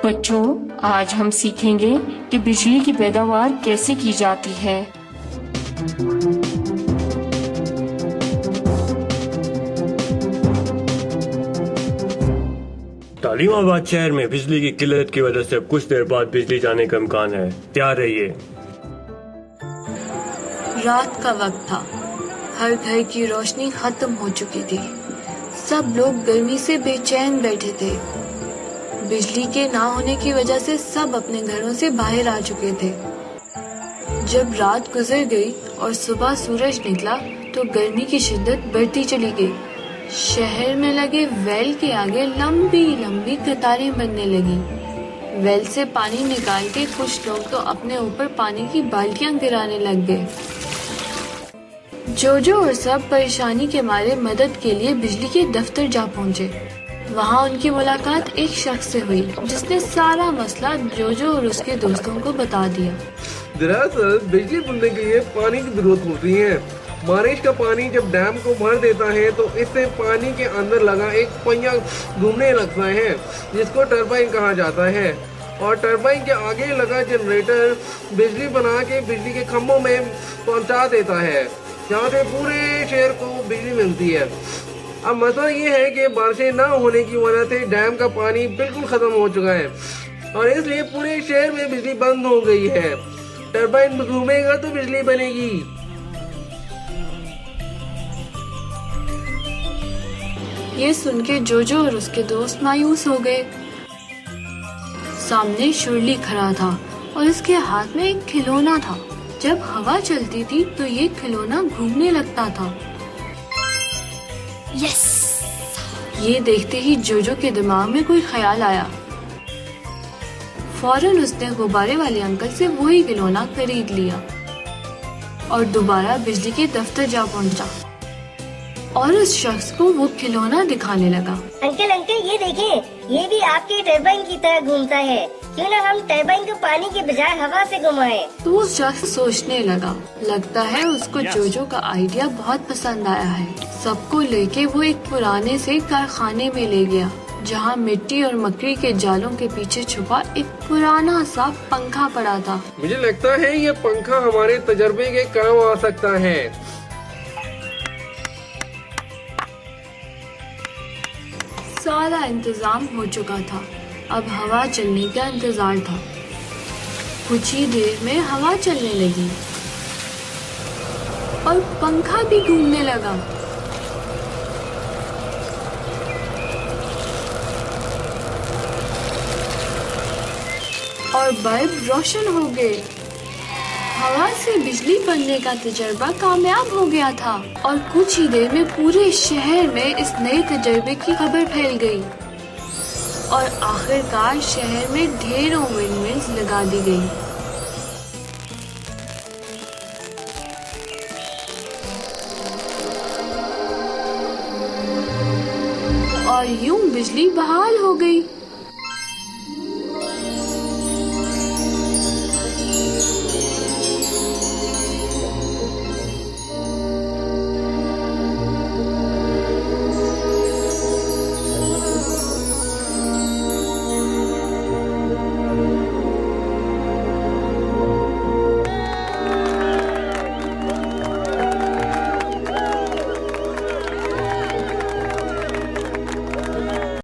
बच्चों, आज हम सीखेंगे कि बिजली की पैदावार कैसे की जाती है। तालिमाबाद शहर में बिजली की किल्लत की वजह से कुछ देर बाद बिजली जाने का इम्कान है। तैयार रहिए। रात का वक्त था। हर घर की रोशनी खत्म हो चुकी थी। सब लोग गर्मी से बेचैन बैठे थे। बिजली के ना होने की वजह से सब अपने घरों से बाहर आ चुके थे। जब रात गुजर गई और सुबह सूरज निकला तो गर्मी की शिद्दत बढ़ती चली गई। शहर में लगे वेल के आगे लंबी लंबी कतारें बनने लगी। वेल से पानी निकाल के कुछ लोग तो अपने ऊपर पानी की बाल्टियां गिराने लग गए। जोजो और सब परेशानी के मारे मदद के लिए बिजली के दफ्तर जा पहुंचे। वहां उनकी मुलाकात एक शख्स से हुई जिसने सारा मसला जोजो और उसके दोस्तों को बता दिया। दरअसल बिजली बनने के लिए पानी की जरूरत होती है। बारिश का पानी जब डैम को भर देता है तो इससे पानी के अंदर लगा एक पहिया घूमने लगता है जिसको टरबाइन कहा जाता है, और टरबाइन के आगे लगा जनरेटर बिजली बना के बिजली के खंभों में पहुंचा देता है, जहाँ से पूरे शहर को बिजली मिलती है। अब मसला ये है कि बारिशें न होने की वजह से डैम का पानी बिल्कुल खत्म हो चुका है और इसलिए पूरे शहर में बिजली बंद हो गई है। टरबाइन घूमेगा तो बिजली बनेगी। ये सुन के जोजो और उसके दोस्त मायूस हो गए। सामने शुरली खड़ा था और इसके हाथ में एक खिलौना था। जब हवा चलती थी तो ये खिलौना घूमने लगता था। यस! ये देखते ही जोजो के दिमाग में कोई ख्याल आया। फौरन उसने गुब्बारे वाले अंकल से वही खिलौना खरीद लिया और दोबारा बिजली के दफ्तर जा पहुंचा और उस शख्स को वो खिलौना दिखाने लगा। अंकल अंकल ये देखें, ये भी आपके टरबाइन की तरह घूमता है। क्यों ना हम टरबाइन को पानी के बजाय हवा से घुमाएं? तो वो शख्स सोचने लगा। लगता है उसको जोजो का आइडिया बहुत पसंद आया है। सबको लेके वो एक पुराने से कारखाने में ले गया जहाँ मिट्टी और मकड़ी के जालों के पीछे छुपा एक पुराना सा पंखा पड़ा था। मुझे लगता है ये पंखा हमारे तजर्बे के काम आ सकता है। सारा इंतजाम हो चुका था। अब हवा चलने का इंतजार था। कुछ ही देर में हवा चलने लगी और पंखा भी घूमने लगा। और बल्ब रोशन हो गए। हवा से बिजली बनने का तजर्बा कामयाब हो गया था और कुछ ही देर में पूरे शहर में इस नए तजर्बे की खबर फैल गई और आखिरकार शहर में ढेरों विंडमिल्स लगा दी गई। और यूं बिजली बहाल हो गई।